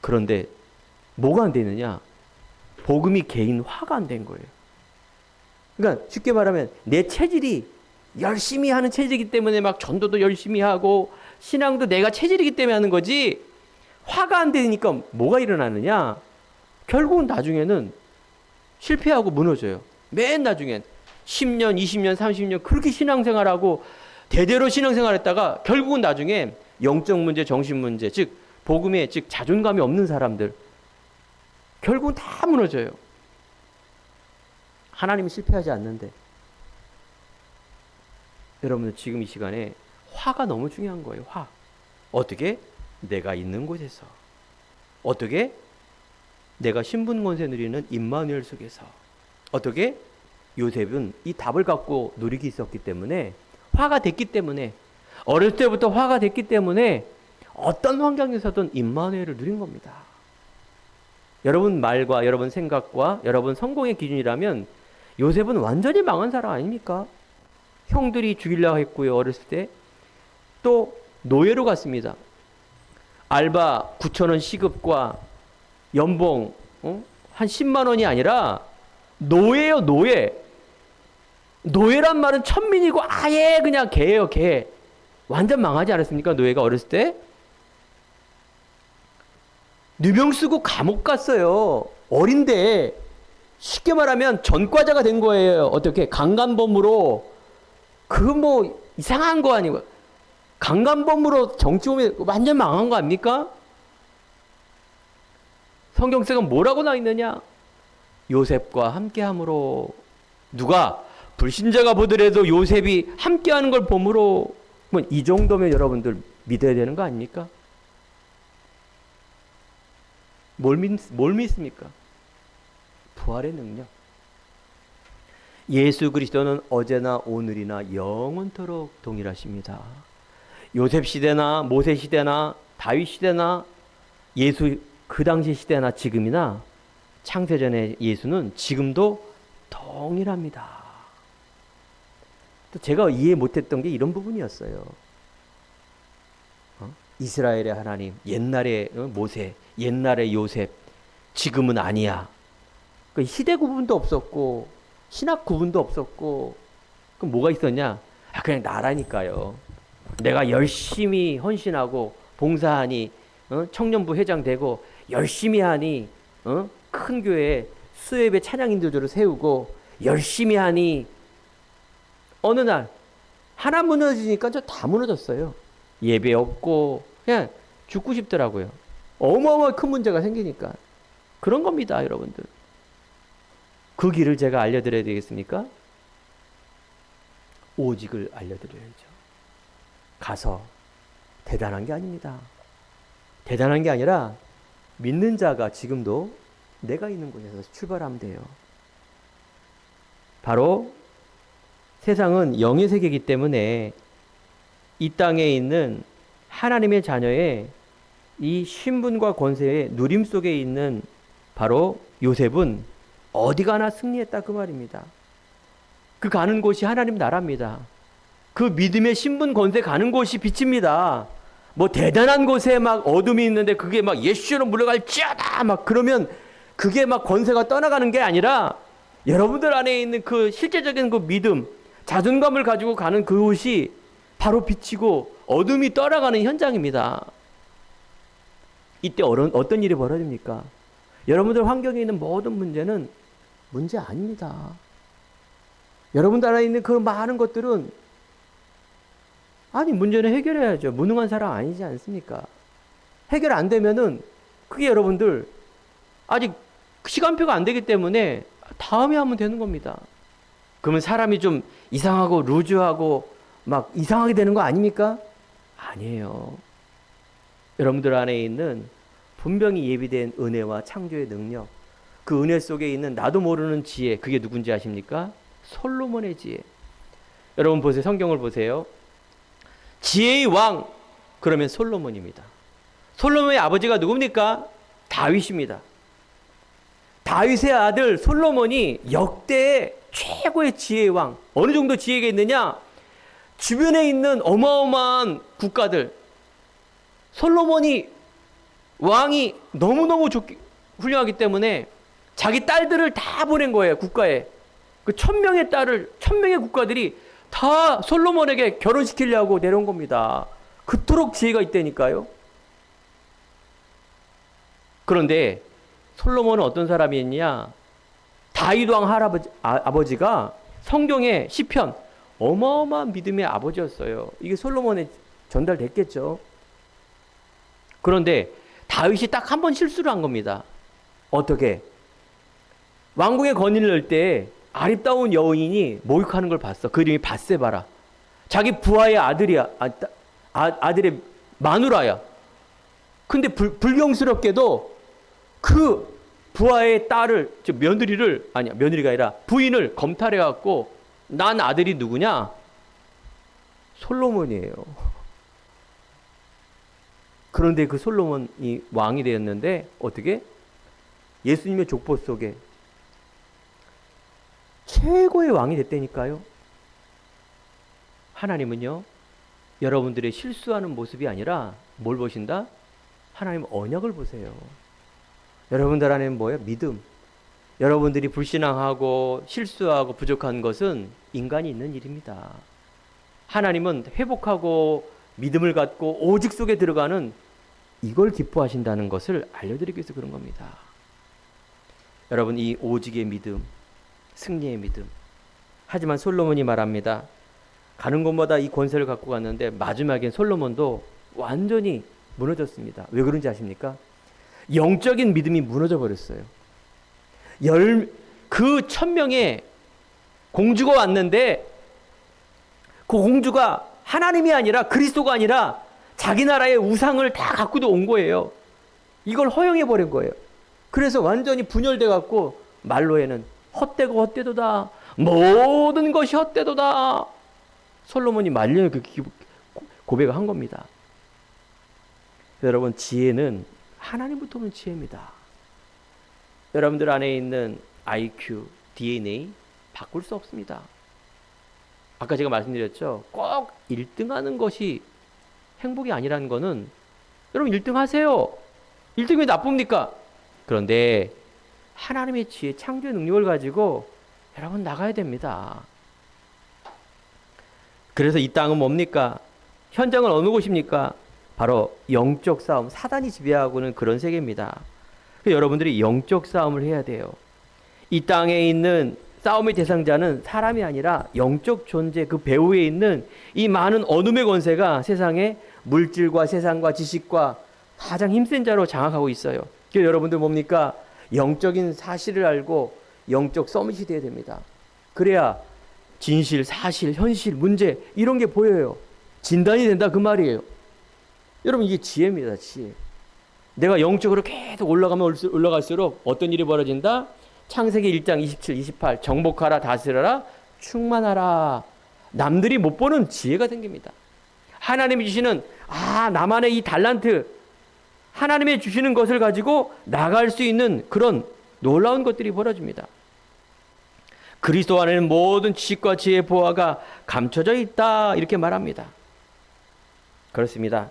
Speaker 1: 그런데 뭐가 안 되느냐? 복음이 개인화가 안 된 거예요. 그러니까 쉽게 말하면 내 체질이 열심히 하는 체질이기 때문에 막 전도도 열심히 하고 신앙도 내가 체질이기 때문에 하는 거지 화가 안 되니까 뭐가 일어나느냐? 결국은 나중에는 실패하고 무너져요. 맨 나중엔 10년, 20년, 30년 그렇게 신앙생활하고 대대로 신앙생활했다가 결국은 나중에 영적 문제, 정신 문제, 즉 복음에 즉 자존감이 없는 사람들 결국은 다 무너져요. 하나님이 실패하지 않는데. 여러분들 지금 이 시간에 화가 너무 중요한 거예요. 화. 어떻게? 내가 있는 곳에서. 어떻게? 내가 신분 권세 누리는 임마누엘 속에서. 어떻게? 요셉은 이 답을 갖고 누리기 있었기 때문에 화가 됐기 때문에 어렸을 때부터 화가 됐기 때문에 어떤 환경에서든 임마누엘을 누린 겁니다. 여러분 말과 여러분 생각과 여러분 성공의 기준이라면 요셉은 완전히 망한 사람 아닙니까? 형들이 죽이려고 했고요. 어렸을 때. 또 노예로 갔습니다. 알바 9,000원 시급과 연봉 한 10만 원이 아니라 노예요. 노예. 노예란 말은 천민이고 아예 그냥 개예요. 개. 완전 망하지 않았습니까? 노예가 어렸을 때. 누명 쓰고 감옥 갔어요. 어린데 쉽게 말하면 전과자가 된 거예요. 어떻게? 강간범으로. 그거 뭐 이상한 거 아니고 강간범으로 정치 오면 완전 망한 거 아닙니까? 성경책은 뭐라고 나와 있느냐? 요셉과 함께함으로. 누가? 불신자가 보더라도 요셉이 함께하는 걸 보므로. 뭐 이 정도면 여러분들 믿어야 되는 거 아닙니까? 뭘 믿습니까? 부활의 능력. 예수 그리스도는 어제나 오늘이나 영원토록 동일하십니다. 요셉 시대나 모세 시대나 다윗 시대나 예수 그 당시 시대나 지금이나 창세전의 예수는 지금도 동일합니다. 또 제가 이해 못했던 게 이런 부분이었어요. 이스라엘의 하나님, 옛날에 모세, 옛날에 요셉, 지금은 아니야. 그 시대 구분도 없었고 신학 구분도 없었고 그럼 뭐가 있었냐? 그냥 나라니까요. 내가 열심히 헌신하고 봉사하니 청년부 회장 되고 열심히 하니 큰 교회에 수협의 찬양 인도조를 세우고 열심히 하니 어느 날 하나 무너지니까 저 다 무너졌어요. 예배 없고 그냥 죽고 싶더라고요. 어마어마한 큰 문제가 생기니까. 그런 겁니다, 여러분들. 그 길을 제가 알려드려야 되겠습니까? 오직을 알려드려야죠. 가서 대단한 게 아닙니다. 대단한 게 아니라 믿는 자가 지금도 내가 있는 곳에서 출발하면 돼요. 바로 세상은 영의 세계이기 때문에 이 땅에 있는 하나님의 자녀의 이 신분과 권세의 누림 속에 있는 바로 요셉은 어디 가나 승리했다 그 말입니다. 그 가는 곳이 하나님 나라입니다. 그 믿음의 신분 권세 가는 곳이 빛입니다. 뭐 대단한 곳에 막 어둠이 있는데 그게 막 예수로 물러갈지어다 막 그러면 그게 막 권세가 떠나가는 게 아니라 여러분들 안에 있는 그 실제적인 그 믿음, 자존감을 가지고 가는 그곳이 바로 빛이고 어둠이 떠나가는 현장입니다. 이때 어떤 일이 벌어집니까? 여러분들 환경에 있는 모든 문제는 문제 아닙니다. 여러분들 안에 있는 그 많은 것들은 아니 문제는 해결해야죠. 무능한 사람 아니지 않습니까? 해결 안 되면은 그게 여러분들 아직 시간표가 안 되기 때문에 다음에 하면 되는 겁니다. 그러면 사람이 좀 이상하고 루즈하고 막 이상하게 되는 거 아닙니까? 아니에요. 여러분들 안에 있는 분명히 예비된 은혜와 창조의 능력, 그 은혜 속에 있는 나도 모르는 지혜, 그게 누군지 아십니까? 솔로몬의 지혜. 여러분 보세요. 성경을 보세요. 지혜의 왕, 그러면 솔로몬입니다. 솔로몬의 아버지가 누굽니까? 다윗입니다. 다윗의 아들 솔로몬이 역대의 최고의 지혜의 왕. 어느 정도 지혜가 있느냐? 주변에 있는 어마어마한 국가들, 솔로몬이 왕이 너무너무 훌륭하기 때문에 자기 딸들을 다 보낸 거예요. 국가에. 그 1000명의 딸을 1000명의 국가들이 다 솔로몬에게 결혼시키려고 내려온 겁니다. 그토록 지혜가 있다니까요. 그런데 솔로몬은 어떤 사람이었냐? 다윗 왕 아버지가 성경의 시편 어마어마한 믿음의 아버지였어요. 이게 솔로몬에 전달됐겠죠. 그런데 다윗이 딱 한 번 실수를 한 겁니다. 어떻게? 왕궁에 건의를 넣을 때 아름다운 여인이 목욕하는 걸 봤어. 그 이름이 밧세바라. 자기 부하의 아들이야. 아들의 마누라야. 근데 불경스럽게도 그 부하의 딸을, 즉 며느리가 아니라 부인을 검탈해갖고 난 아들이 누구냐? 솔로몬이에요. 그런데 그 솔로몬이 왕이 되었는데 어떻게? 예수님의 족보 속에 최고의 왕이 됐다니까요. 하나님은요, 여러분들의 실수하는 모습이 아니라 뭘 보신다? 하나님 언약을 보세요. 여러분들 안에는 뭐예요? 믿음. 여러분들이 불신앙하고 실수하고 부족한 것은 인간이 있는 일입니다. 하나님은 회복하고 믿음을 갖고 오직 속에 들어가는 이걸 기뻐하신다는 것을 알려드리기 위해서 그런 겁니다. 여러분, 이 오직의 믿음, 승리의 믿음. 하지만 솔로몬이 말합니다. 가는 곳마다 이 권세를 갖고 갔는데 마지막엔 솔로몬도 완전히 무너졌습니다. 왜 그런지 아십니까? 영적인 믿음이 무너져 버렸어요. 그 1000명의 공주가 왔는데 그 공주가 하나님이 아니라 그리스도가 아니라 자기 나라의 우상을 다 갖고도 온 거예요. 이걸 허용해 버린 거예요. 그래서 완전히 분열돼 갖고 말로에는 헛되고 헛되도다. 모든 것이 헛되도다. 솔로몬이 말년에 그 고백을 한 겁니다. 여러분, 지혜는 하나님부터 오는 지혜입니다. 여러분들 안에 있는 IQ, DNA 바꿀 수 없습니다. 아까 제가 말씀드렸죠. 꼭 1등하는 것이 행복이 아니라는 거는 여러분 1등 하세요. 1등이 나쁩니까? 그런데 하나님의 지혜, 창조의 능력을 가지고 여러분 나가야 됩니다. 그래서 이 땅은 뭡니까? 현장은 어느 곳입니까? 바로 영적 싸움, 사단이 지배하고는 그런 세계입니다. 여러분들이 영적 싸움을 해야 돼요. 이 땅에 있는 싸움의 대상자는 사람이 아니라 영적 존재, 그 배후에 있는 이 많은 어둠의 권세가 세상에 물질과 세상과 지식과 가장 힘센 자로 장악하고 있어요. 그래서 여러분들 뭡니까? 영적인 사실을 알고 영적 서밋이 돼야 됩니다. 그래야 진실, 사실, 현실, 문제 이런 게 보여요. 진단이 된다 그 말이에요. 여러분 이게 지혜입니다. 지혜. 내가 영적으로 계속 올라가면 올라갈수록 어떤 일이 벌어진다? 창세기 1장 27, 28 정복하라, 다스려라, 충만하라. 남들이 못 보는 지혜가 생깁니다. 하나님이 주시는 나만의 이 달란트, 하나님이 주시는 것을 가지고 나갈 수 있는 그런 놀라운 것들이 벌어집니다. 그리스도 안에는 모든 지식과 지혜의 보화가 감춰져 있다 이렇게 말합니다. 그렇습니다.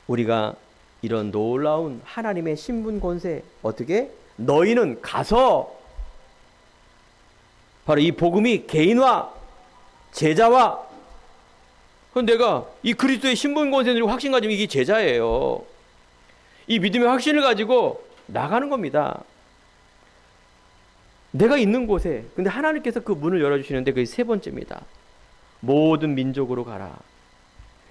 Speaker 1: 우리가 이런 놀라운 하나님의 신분 권세, 어떻게? 너희는 가서 바로 이 복음이 개인화, 제자화. 그럼 내가 이 그리스도의 신분 권세를 확신 가지면 이게 제자예요. 이 믿음의 확신을 가지고 나가는 겁니다. 내가 있는 곳에, 근데 하나님께서 그 문을 열어주시는데 그게 세 번째입니다. 모든 민족으로 가라.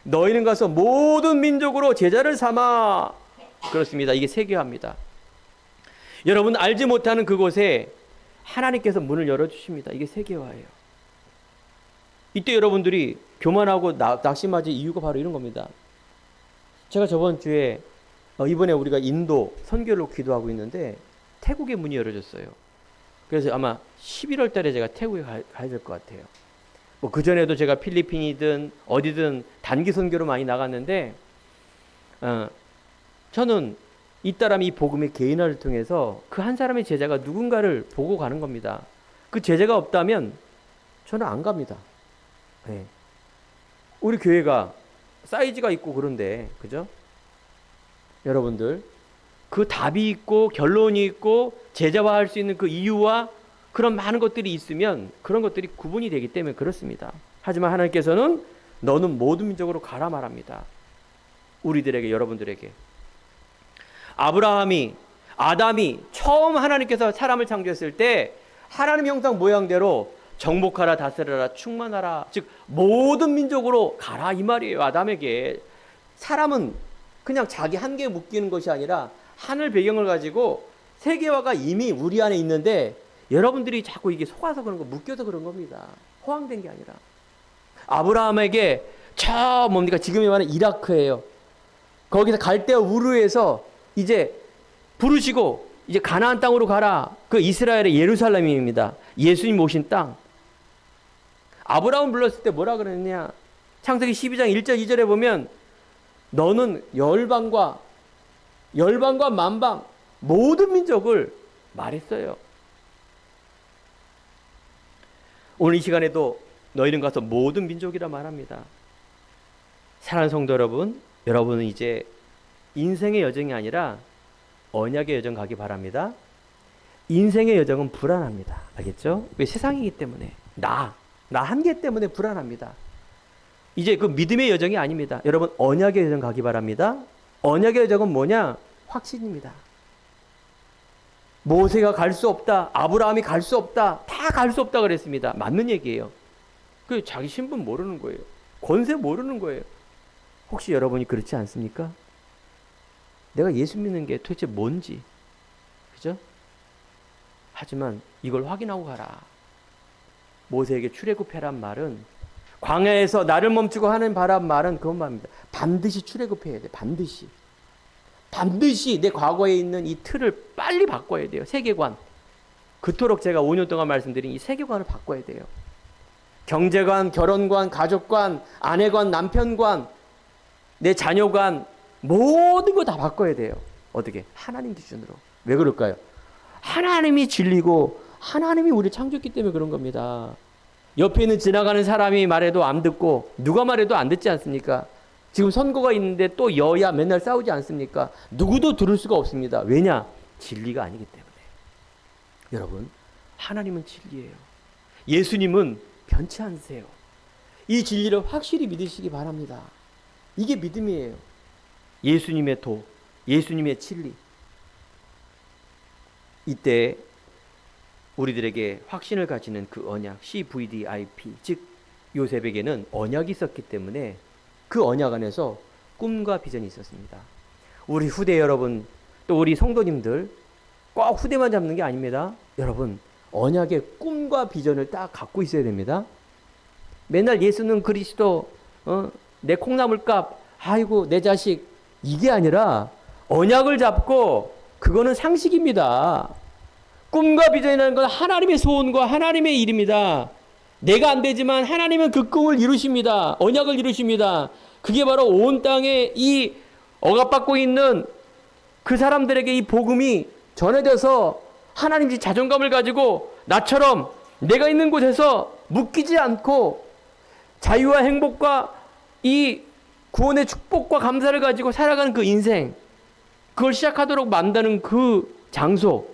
Speaker 1: 너희는 가서 모든 민족으로 제자를 삼아. 그렇습니다. 이게 세계화입니다. 여러분 알지 못하는 그곳에 하나님께서 문을 열어주십니다. 이게 세계화예요. 이때 여러분들이 교만하고 낙심하지 이유가 바로 이런 겁니다. 제가 저번 주에 이번에 우리가 인도 선교로 기도하고 있는데 태국의 문이 열어졌어요. 그래서 아마 11월 달에 제가 태국에 가야 될 것 같아요. 뭐 그전에도 제가 필리핀이든 어디든 단기 선교로 많이 나갔는데 저는 이 복음의 개인화를 통해서 그 한 사람의 제자가 누군가를 보고 가는 겁니다. 그 제자가 없다면 저는 안 갑니다. 네. 우리 교회가 사이즈가 있고 그런데 그죠? 여러분들 그 답이 있고 결론이 있고 제자화할 수 있는 그 이유와 그런 많은 것들이 있으면 그런 것들이 구분이 되기 때문에 그렇습니다. 하지만 하나님께서는 너는 모든 민족으로 가라 말합니다. 우리들에게, 여러분들에게. 아담이 처음 하나님께서 사람을 창조했을 때 하나님 형상 모양대로 정복하라, 다스려라, 충만하라, 즉 모든 민족으로 가라 이 말이에요. 아담에게. 사람은 그냥 자기 한계에 묶이는 것이 아니라 하늘 배경을 가지고 세계화가 이미 우리 안에 있는데 여러분들이 자꾸 이게 속아서 그런 거, 묶여서 그런 겁니다. 허황된 게 아니라. 아브라함에게 뭡니까? 지금이 말하는 이라크예요. 거기서 갈대아 우르에서 이제 부르시고 이제 가나안 땅으로 가라. 그 이스라엘의 예루살렘입니다. 예수님 오신 땅. 아브라함 불렀을 때 뭐라 그랬냐? 창세기 12장 1절 2절에 보면 너는 열방과 만방 모든 민족을 말했어요. 오늘 이 시간에도 너희는 가서 모든 민족이라 말합니다. 사랑하는 성도 여러분, 여러분은 이제 인생의 여정이 아니라 언약의 여정 가기 바랍니다. 인생의 여정은 불안합니다. 알겠죠? 왜? 세상이기 때문에. 나 한계 때문에 불안합니다. 이제 그 믿음의 여정이 아닙니다. 여러분 언약의 여정 가기 바랍니다. 언약의 여정은 뭐냐? 확신입니다. 모세가 갈 수 없다. 아브라함이 갈 수 없다. 다 갈 수 없다 그랬습니다. 맞는 얘기예요. 그 자기 신분 모르는 거예요. 권세 모르는 거예요. 혹시 여러분이 그렇지 않습니까? 내가 예수 믿는 게 도대체 뭔지. 그죠? 하지만 이걸 확인하고 가라. 모세에게 출애굽해란 말은 광야에서 나를 멈추고 하는 바란 말은 그런 말입니다. 반드시 출애굽해야 돼. 반드시 내 과거에 있는 이 틀을 빨리 바꿔야 돼요. 세계관. 그토록 제가 5년 동안 말씀드린 이 세계관을 바꿔야 돼요. 경제관, 결혼관, 가족관, 아내관, 남편관, 내 자녀관, 모든 거 다 바꿔야 돼요. 어떻게? 하나님 기준으로. 왜 그럴까요? 하나님이 진리고 하나님이 우리를 창조했기 때문에 그런 겁니다. 옆에 있는 지나가는 사람이 말해도 안 듣고 누가 말해도 안 듣지 않습니까? 지금 선거가 있는데 또 여야 맨날 싸우지 않습니까? 누구도 들을 수가 없습니다. 왜냐? 진리가 아니기 때문에. 여러분, 하나님은 진리예요. 예수님은 변치 않으세요. 이 진리를 확실히 믿으시기 바랍니다. 이게 믿음이에요. 예수님의 도, 예수님의 진리. 이때 우리들에게 확신을 가지는 그 언약, CVDIP, 즉 요셉에게는 언약이 있었기 때문에 그 언약 안에서 꿈과 비전이 있었습니다. 우리 후대 여러분, 또 우리 성도님들 꼭 후대만 잡는 게 아닙니다. 여러분, 언약의 꿈과 비전을 딱 갖고 있어야 됩니다. 맨날 예수는 그리스도, 내 콩나물값, 아이고 내 자식, 이게 아니라 언약을 잡고, 그거는 상식입니다. 꿈과 비전이라는 건 하나님의 소원과 하나님의 일입니다. 내가 안 되지만 하나님은 그 꿈을 이루십니다. 언약을 이루십니다. 그게 바로 온 땅에 이 억압받고 있는 그 사람들에게 이 복음이 전해져서 하나님이 자존감을 가지고 나처럼 내가 있는 곳에서 묶이지 않고 자유와 행복과 이 구원의 축복과 감사를 가지고 살아가는 그 인생, 그걸 시작하도록 만드는 그 장소,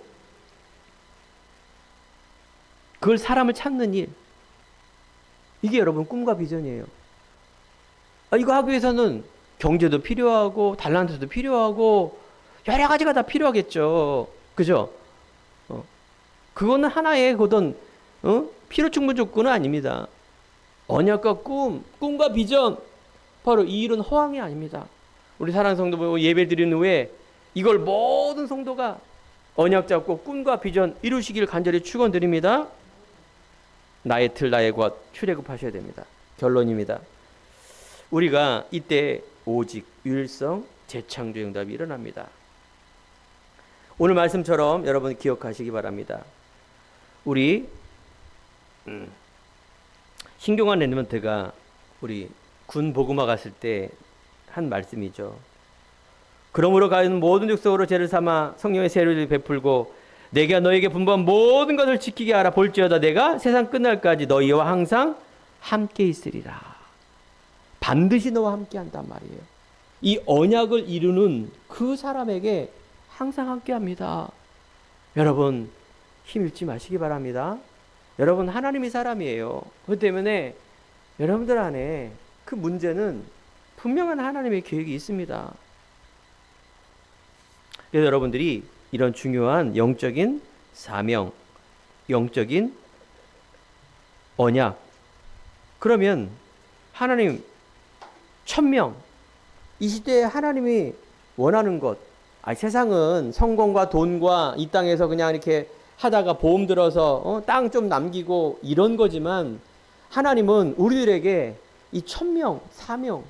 Speaker 1: 그걸 사람을 찾는 일, 이게 여러분 꿈과 비전이에요. 이거 하기 위해서는 경제도 필요하고 달란트도 필요하고 여러 가지가 다 필요하겠죠. 그죠? 그거는 하나의 그런 필요 충분 조건은 아닙니다. 언약과 꿈과 비전, 바로 이 일은 허황이 아닙니다. 우리 사랑하는 성도 예배 드린 후에 이걸 모든 성도가 언약 잡고 꿈과 비전 이루시길 간절히 축원드립니다. 나의 틀 나의 것 출애굽하셔야 됩니다. 결론입니다. 우리가 이때 오직 유일성 재창조의 응답이 일어납니다. 오늘 말씀처럼 여러분 기억하시기 바랍니다. 우리 신경환 레드먼트가 우리 군 복음화 갔을 때 한 말씀이죠. 그러므로 가는 모든 족속으로 죄를 삼아 성령의 세례를 베풀고 내가 너에게 분부한 모든 것을 지키게 하라. 볼지어다 내가 세상 끝날까지 너희와 항상 함께 있으리라. 반드시 너와 함께 한단 말이에요. 이 언약을 이루는 그 사람에게 항상 함께 합니다. 여러분 힘 잃지 마시기 바랍니다. 여러분 하나님이 사람이에요. 그렇기 때문에 여러분들 안에 그 문제는 분명한 하나님의 계획이 있습니다. 그래서 여러분들이 이런 중요한 영적인 사명, 영적인 언약, 그러면 하나님 1000명, 이 시대에 하나님이 원하는 것, 세상은 성공과 돈과 이 땅에서 그냥 이렇게 하다가 보험 들어서 땅 좀 남기고 이런 거지만, 하나님은 우리들에게 이 1000명, 사명,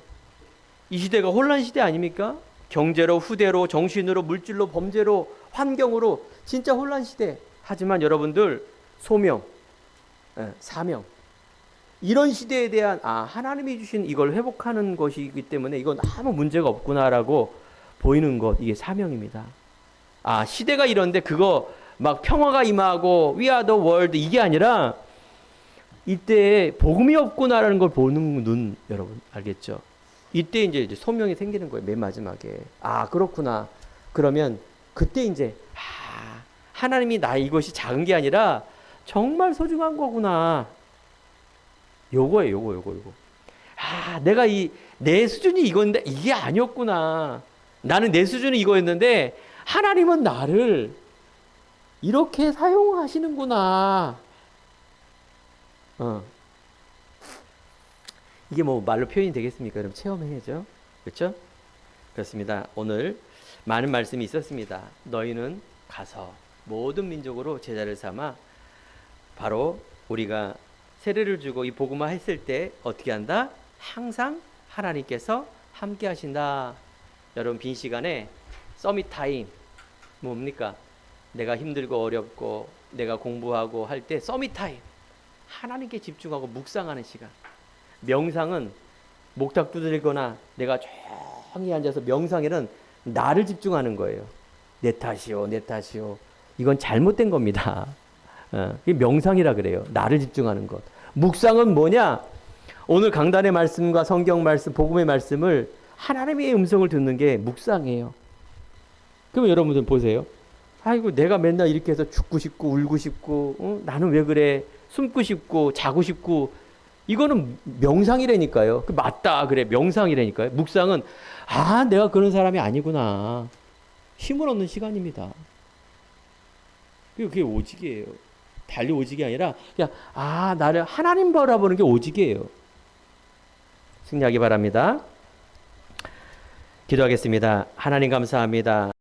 Speaker 1: 이 시대가 혼란 시대 아닙니까? 경제로, 후대로, 정신으로, 물질로, 범죄로, 환경으로 진짜 혼란 시대. 하지만 여러분들 소명, 사명, 이런 시대에 대한 하나님이 주신 이걸 회복하는 것이기 때문에 이건 아무 문제가 없구나라고 보이는 것, 이게 사명입니다. 시대가 이런데 그거 막 평화가 임하고 We are the world 이게 아니라 이때 복음이 없구나라는 걸 보는 눈, 여러분 알겠죠? 이때 이제 소명이 생기는 거예요. 맨 마지막에 그렇구나. 그러면 그때 이제 하나님이 나 이것이 작은 게 아니라 정말 소중한 거구나. 요거예요. 요거. 내가 내 수준이 이건데 이게 아니었구나. 나는 내 수준이 이거였는데 하나님은 나를 이렇게 사용하시는구나. 이게 뭐 말로 표현이 되겠습니까? 여러분 체험해야죠. 그렇죠? 그렇습니다. 오늘 많은 말씀이 있었습니다. 너희는 가서 모든 민족으로 제자를 삼아, 바로 우리가 세례를 주고 이 복음화 했을 때 어떻게 한다? 항상 하나님께서 함께 하신다. 여러분 빈 시간에 서밋 타임 뭡니까? 내가 힘들고 어렵고 내가 공부하고 할 때 서밋 타임, 하나님께 집중하고 묵상하는 시간. 명상은 목탁 두드리거나 내가 조용히 앉아서 명상에는 나를 집중하는 거예요. 내 탓이요. 이건 잘못된 겁니다. 이게 명상이라 그래요. 나를 집중하는 것. 묵상은 뭐냐? 오늘 강단의 말씀과 성경 말씀, 복음의 말씀을 하나님의 음성을 듣는 게 묵상이에요. 그럼 여러분들 보세요. 내가 맨날 이렇게 해서 죽고 싶고 울고 싶고 나는 왜 그래? 숨고 싶고 자고 싶고 이거는 명상이라니까요. 맞다 그래 명상이라니까요. 묵상은 내가 그런 사람이 아니구나. 힘을 얻는 시간입니다. 그게 오직이에요. 달리 오직이 아니라 그냥 나를 하나님 바라보는 게 오직이에요. 승리하기 바랍니다. 기도하겠습니다. 하나님 감사합니다.